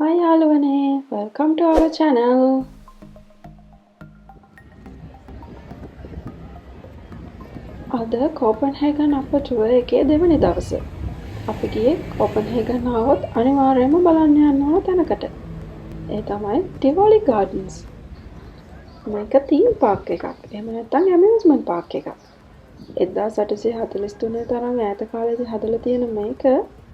Hi යාළුවනේ, welcome to our channel. අද කෝපන්හේගන් අප ටුවර් එකේ දෙවැනි දවස. අපි ගියේ කෝපන්හේගන් ආවොත් අනිවාර්යයෙන්ම බලන්න යන්න ඕන තැනකට. ඒ තමයි ටිවෝලි ගාඩන්ස්. මේක තීම් පාක් එකක්. එහෙම නැත්නම් ඇමියුස්මන්ට් පාක් එකක්. 1843 තරම් ඈත කාලේදී හදලා තියෙන මේක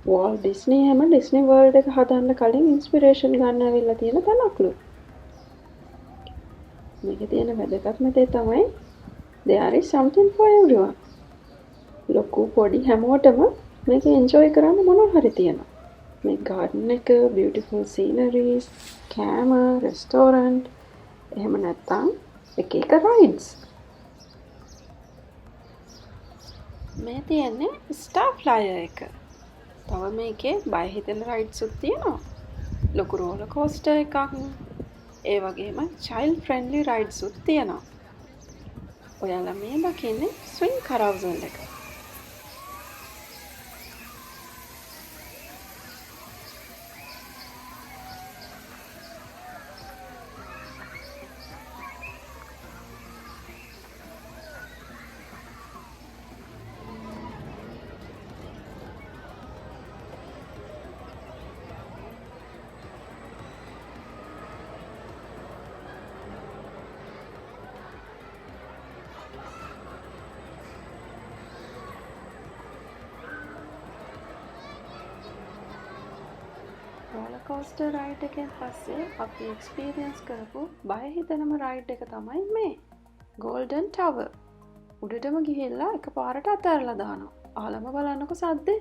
වෝල්ට් ඩිස්නි හැම ඩිස්නි වර්ල්ඩ් එක හදන්න කලින් ඉන්ස්පිරේෂන් ගන්න ඇවිල්ලා තියෙන තැනක්ලු. මේකේ තියෙන වැදගත්ම දේ තමයි there is something for everyone. ලොකු පොඩි හැමෝටම මේක එන්ජොයි කරන්න මොනවා හරි තියෙනවා. මේ ගාඩන් එක, beautiful sceneries, කෑම, restaurant, එහෙම නැත්නම් එක rides. මේ තියෙන්නේ ස්ටාර් ෆ්ලයර් එක. තව මේකේ බය හිතෙන rides උත් තියෙනවා. ලොකු roller coaster එකක්. ඒ වගේම child friendly rides උත් තියෙනවා. ඔයාලා මේ දකින්නේ ස්විං කරවුසල් එක. roller coaster ride එකෙන් පස්සේ අපි experience කරපු බය හිතෙනම ride එක තමයි මේ Golden Tower. උඩටම ගිහිල්ලා එකපාරට අතහැරලා දානවා. ආලම බලන්නකො සද්දේ.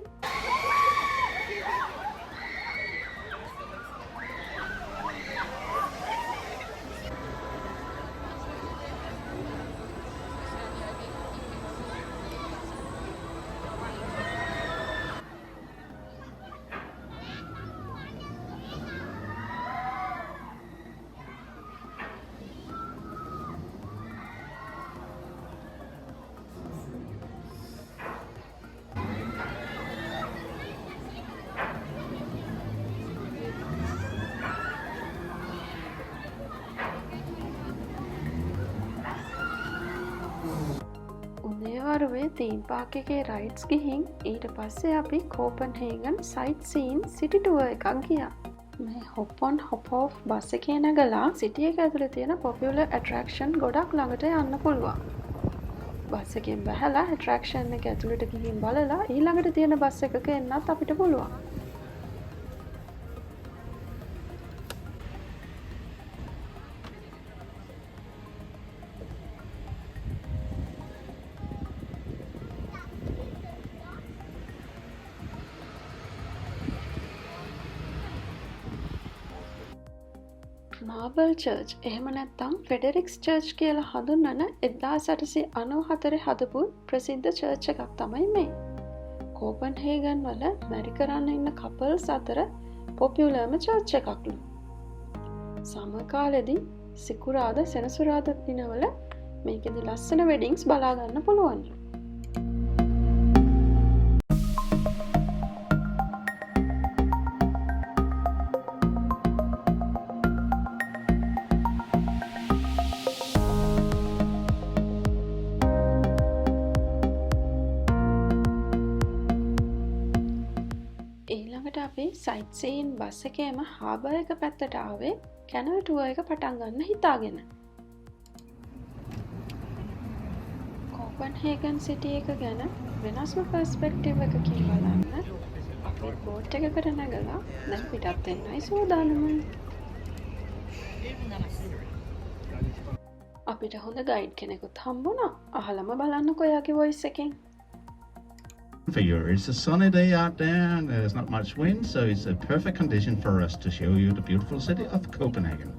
උදේවරුවේ තීම් පාක් එකේ රයිඩ්ස් ගිහින් ඊට පස්සේ අපි කෝපන්හේගන් සයිට් සීන් සිටි ටුවර් එකක් ගියා. මේ hop on hop off bus එකේ නැගලා සිටි එක ඇතුලේ තියෙන පොපියුලර් ඇට්‍රැක්ෂන් ගොඩක් ළඟට යන්න පුළුවන්. බස් එකෙන් බහලා ඇට්‍රැක්ෂන් එක ඇතුලට ගිහින් බලලා ඊළඟට තියෙන බස් එකක එන්නත් අපිට පුළුවන්. මාබල් චර්ච් එහෙම නැත්නම් ෆෙඩරික්ස් චර්ච් කියලා හඳුන්වන 1894 හදපු ප්‍රසිද්ධ චර්ච් එකක් තමයි මේ. කෝපන්හේගන් වල මැරි කරන්න ඉන්න කපල්ස් අතර පොපියුලර්ම චර්ච් එකක්ලු. සමර් කාලෙදී සිකුරාදා සෙනසුරාදා දිනවල මේකෙදි ලස්සන වෙඩින්ග්ස් බලා ගන්න පුළුවන්ලු. ඊළඟට අපි සයිට් සීන් බස් එකේම හාබර් එක පැත්තට ආවේ කැනල් ටුවර් එක පටන් ගන්න හිතාගෙන. කෝපන්හේගන් සිටි එක ගැන වෙනස්ම පර්ස්පෙක්ටිව් එකකින් බලන්න අපි බෝට් එකකට නැගලා දැන් පිටත් වෙන්නයි සූදානම. අපිට හොඳ ගයිඩ් කෙනෙකුත් හම්බුණා. අහලම බලන්නකෝ එයාගේ වොයිස් එකෙන්. For you. It's a sunny day out there and there's not much wind, so it's a perfect condition for us to show you the beautiful city of Copenhagen.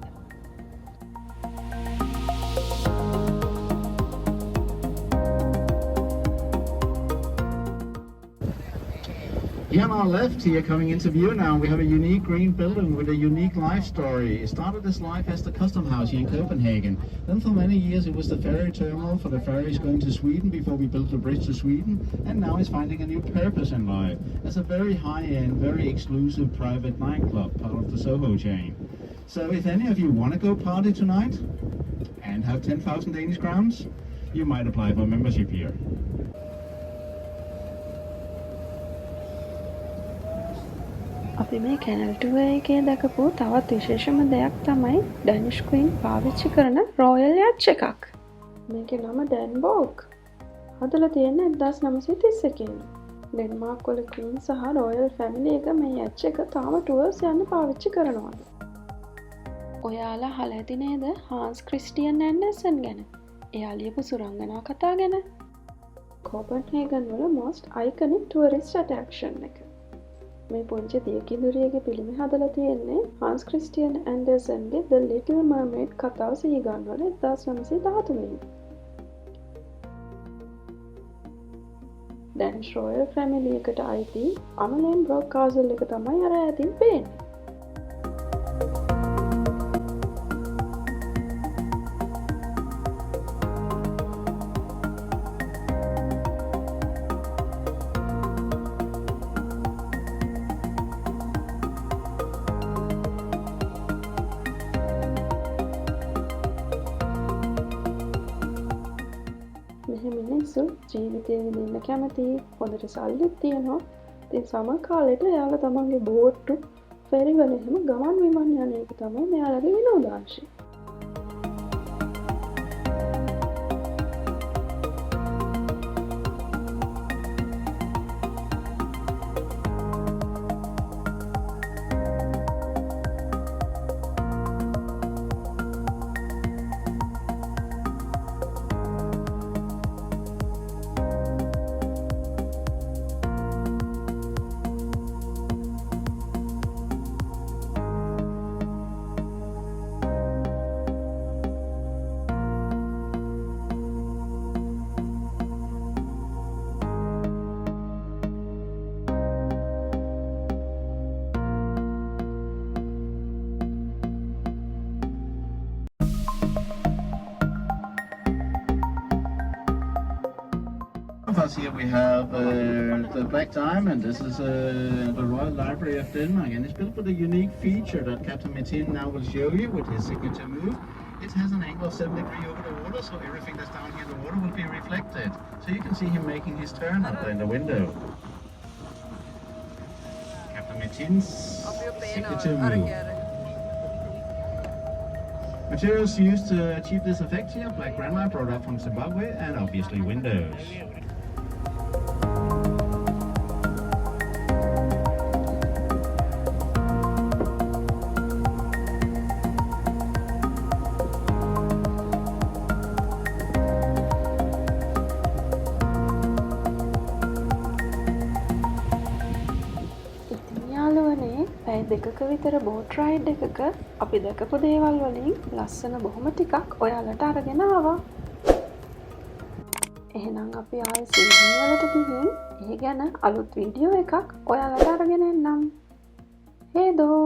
Here on our left, here coming into view now, we have a unique green building with a unique life story. It started this life as the custom house here in Copenhagen. Then for many years it was the ferry terminal for the ferries going to Sweden before we built the bridge to Sweden. And now it's finding a new purpose in life as a very high-end, very exclusive private nightclub, part of the Soho chain. So if any of you want to go party tonight and have 10,000 Danish crowns, you might apply for a membership here. අපි මේ canal tour එකේ දැකපු තවත් විශේෂම දෙයක් තමයි ඩැනිෂ් queen පාවිච්චි කරන රොයල් යච් එකක්. මේකේ නම ඩැන්බෝග්. හදලා තියෙන්නේ 1931 න්. ඩෙන්මාර්ක් වල ක්වීන් සහ රොයල් ෆැමිලි එක මේ යච් එක තාම ටුවර්ස් යන්න පාවිච්චි කරනවා. ඔයාලා අහලා ඇති නේද හාන්ස් ක්‍රිස්ටියන් ඇන්ඩර්සන් ගැන? එයා ලියපු සුරංගනා කතා ගැන. කෝපන්හේගන් වල most iconic tourist attraction එක. මේ පුංචි දියකිඳුරියගේ පිළිම හදලා තියෙන්නේ හාන්ස් ක්‍රිස්ටියන් ඇන්ඩර්සන්ගේ The Little Mermaid කතාව සිහිගන්වන 1913 න්. ඩැනිෂ් රොයල් ෆැමිලි එකට අයිති අමලෙන් බ්‍රොක් කාසල් එක තමයි අර ඇතින් පේන්නේ. මෙහෙම මිනිස්සු ජීවිතය විඳින්න කැමති, හොඳට සල්ලිත් තියෙනවා. ඉතින් සමහර කාලෙට එයාලා තමන්ගේ බෝට්ටු ෆෙරි වල එහෙම ගමන් විමන් යන එක තමයි මෙයාලගේ විනෝදාංශය. Here we have the Black Diamond. This is the Royal Library of Denmark, and it's built with a unique feature that Captain Metin now will show you with his signature move. It has an angle of 7 degrees over the water, so everything that's down here in the water will be reflected. So you can see him making his turn up there in the window. Captain Metin's signature move. Materials used to achieve this effect here: black granite brought up from Zimbabwe, and obviously windows. පැය දෙකක විතර boat ride එකක අපි දැකපු දේවල් වලින් ලස්සන බොහොම ටිකක් ඔයාලට අරගෙන ආවා. එහෙනම් අපි ආයෙ සිඩ්නි වලට ගිහින් ඒ ගැන අලුත් වීඩියෝ එකක් ඔයාලට අරගෙන එන්නම්. හේදෝ